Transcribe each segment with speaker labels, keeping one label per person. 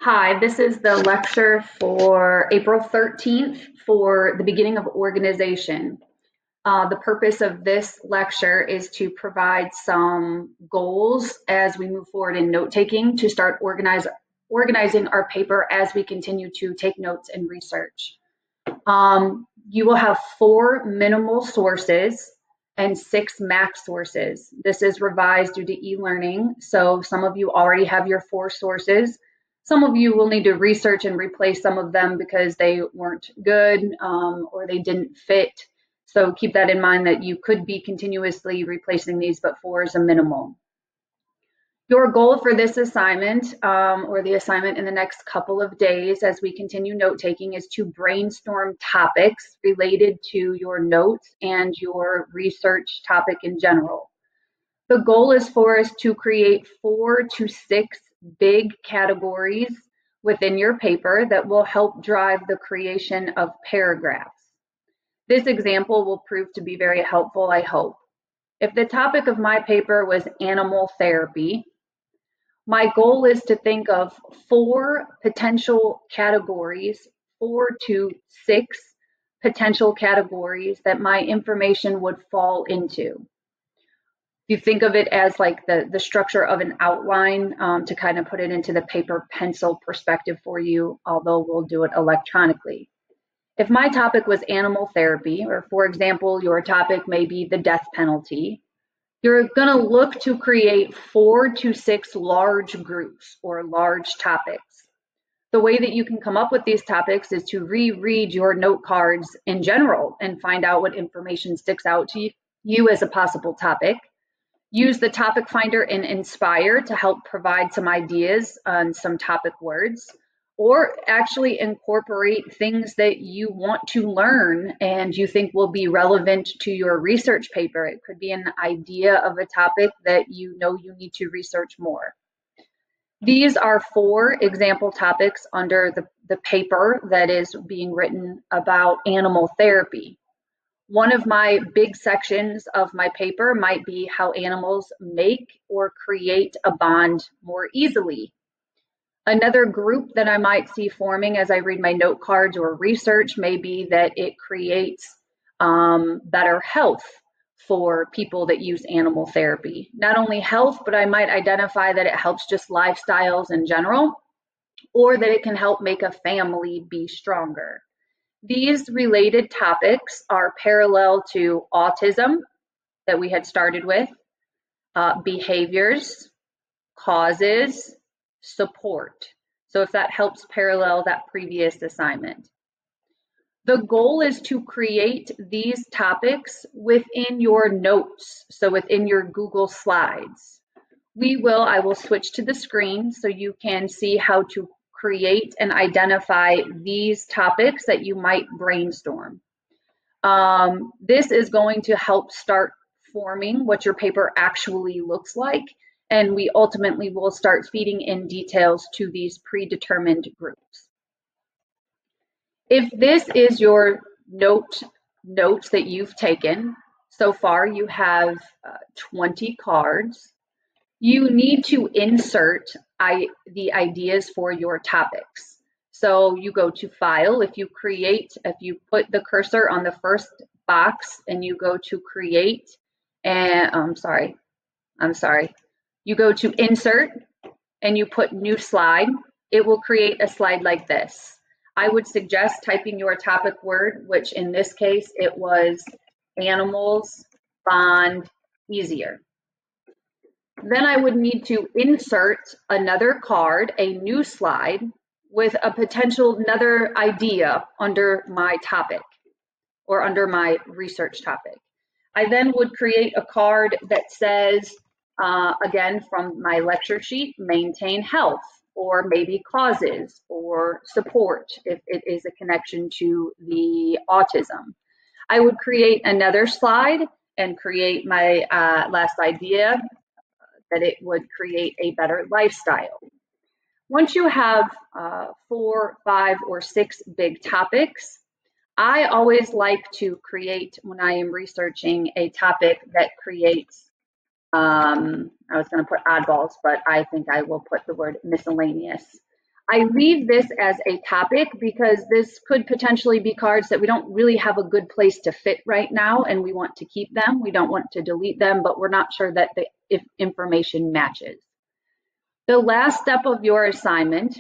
Speaker 1: Hi, this is the lecture for April 13th for the beginning of organization. The purpose of this lecture is to provide some goals as we move forward in note-taking to start organizing our paper as we continue to take notes and research. You will have 4 minimal sources and 6 max sources. This is revised due to e-learning, so some of you already have your 4 sources. Some of you will need to research and replace some of them because they weren't good or they didn't fit. So keep that in mind that you could be continuously replacing these, but 4 is a minimum. Your goal for this assignment or the assignment in the next couple of days as we continue note taking is to brainstorm topics related to your notes and your research topic in general. The goal is for us to create 4 to 6 big categories within your paper that will help drive the creation of paragraphs. This example will prove to be very helpful, I hope. If the topic of my paper was animal therapy, my goal is to think of 4 potential categories, 4 to 6 potential categories that my information would fall into. You think of it as like the structure of an outline to kind of put it into the paper pencil perspective for you, although we'll do it electronically. If my topic was animal therapy, or for example, your topic may be the death penalty, you're going to look to create 4 to 6 large groups or large topics. The way that you can come up with these topics is to reread your note cards in general and find out what information sticks out to you as a possible topic. Use the topic finder in Inspire to help provide some ideas on some topic words, or actually incorporate things that you want to learn and you think will be relevant to your research paper. It could be an idea of a topic that you know you need to research more. These are 4 example topics under the paper that is being written about animal therapy. One of my big sections of my paper might be how animals make or create a bond more easily. Another group that I might see forming as I read my note cards or research may be that it creates better health for people that use animal therapy. Not only health, but I might identify that it helps just lifestyles in general, or that it can help make a family be stronger. These related topics are parallel to autism that we had started with, behaviors, causes, support. So if that helps parallel that previous assignment. The goal is to create these topics within your notes, so within your Google Slides. I will switch to the screen so you can see how to create and identify these topics that you might brainstorm. This is going to help start forming what your paper actually looks like, and we ultimately will start feeding in details to these predetermined groups. If this is your notes that you've taken, so far you have 20 cards. You need to insert the ideas for your topics. So you go to File, if you put the cursor on the first box and you go to Create, and you go to Insert and you put New Slide, it will create a slide like this. I would suggest typing your topic word, which in this case it was animals bond easier. Then I would need to insert another card, a new slide, with a potential another idea under my topic or under my research topic. I then would create a card that says, again, from my lecture sheet, maintain health, or maybe causes or support if it is a connection to the autism. I would create another slide and create my last idea, that it would create a better lifestyle. Once you have 4, 5, or 6 big topics, I always like to create, when I am researching a topic that creates, I was going to put oddballs, but I think I will put the word miscellaneous. I leave this as a topic because this could potentially be cards that we don't really have a good place to fit right now, and we want to keep them. We don't want to delete them, but we're not sure that the information matches. The last step of your assignment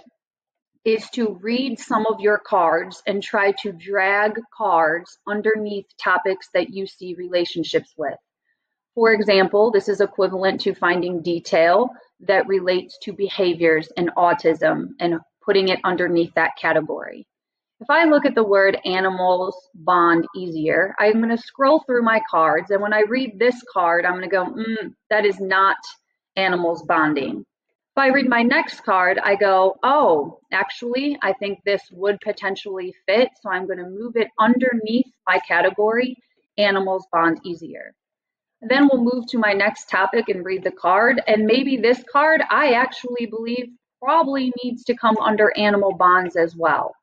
Speaker 1: is to read some of your cards and try to drag cards underneath topics that you see relationships with. For example, this is equivalent to finding detail that relates to behaviors and autism and putting it underneath that category. If I look at the word animals bond easier, I'm going to scroll through my cards, and when I read this card, I'm going to go, that is not animals bonding. If I read my next card, I go, oh, actually, I think this would potentially fit, so I'm going to move it underneath my category, animals bond easier. Then we'll move to my next topic and read the card, and maybe this card I actually believe probably needs to come under animal bonds as well.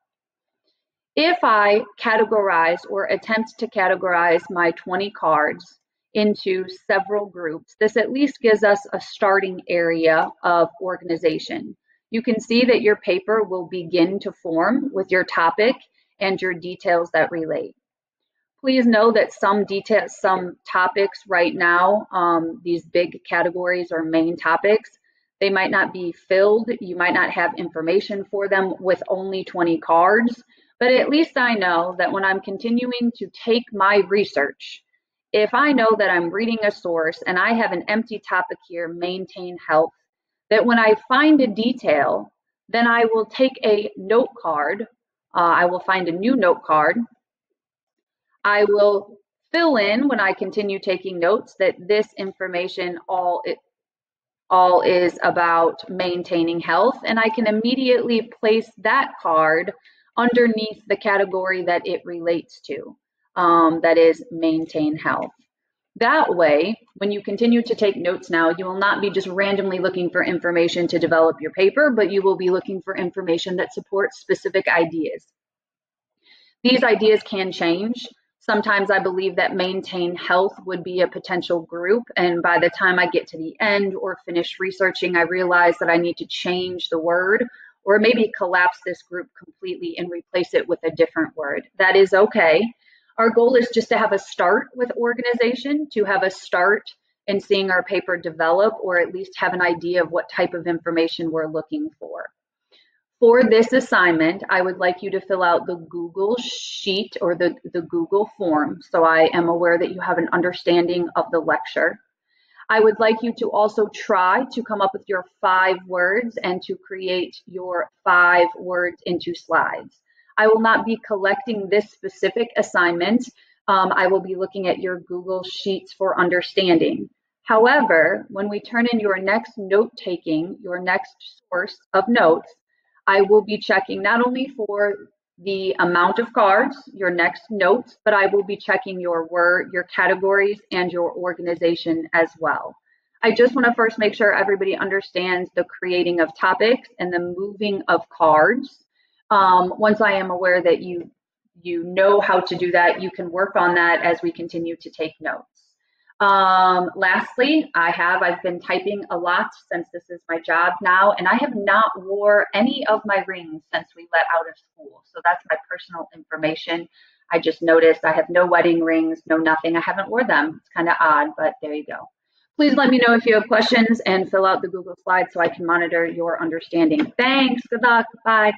Speaker 1: If I categorize or attempt to categorize my 20 cards into several groups, this at least gives us a starting area of organization. You can see that your paper will begin to form with your topic and your details that relate. Please know that some topics right now, these big categories or main topics, they might not be filled. You might not have information for them with only 20 cards, but at least I know that when I'm continuing to take my research, if I know that I'm reading a source and I have an empty topic here, maintain health, that when I find a detail, then I will take a note card. I will find a new note card. I will fill in when I continue taking notes that this information all is about maintaining health, and I can immediately place that card underneath the category that it relates to, that is maintain health. That way, when you continue to take notes now, you will not be just randomly looking for information to develop your paper, but you will be looking for information that supports specific ideas. These ideas can change. Sometimes I believe that maintain health would be a potential group, and by the time I get to the end or finish researching, I realize that I need to change the word or maybe collapse this group completely and replace it with a different word. That is okay. Our goal is just to have a start with organization, to have a start in seeing our paper develop, or at least have an idea of what type of information we're looking for. For this assignment, I would like you to fill out the Google Sheet or the Google form, so I am aware that you have an understanding of the lecture. I would like you to also try to come up with your 5 words and to create your 5 words into slides. I will not be collecting this specific assignment. I will be looking at your Google Sheets for understanding. However, when we turn in your next note-taking, your next source of notes, I will be checking not only for the amount of cards, your next notes, but I will be checking your word, your categories, and your organization as well. I just want to first make sure everybody understands the creating of topics and the moving of cards. Once I am aware that you know how to do that, you can work on that as we continue to take notes. Lastly, I've been typing a lot since this is my job now, and I have not wore any of my rings since we let out of school. So that's my personal information. I just noticed I have no wedding rings, no nothing. I haven't worn them. It's kind of odd, but there you go. Please let me know if you have questions and fill out the Google slides so I can monitor your understanding. Thanks. Good luck. Bye.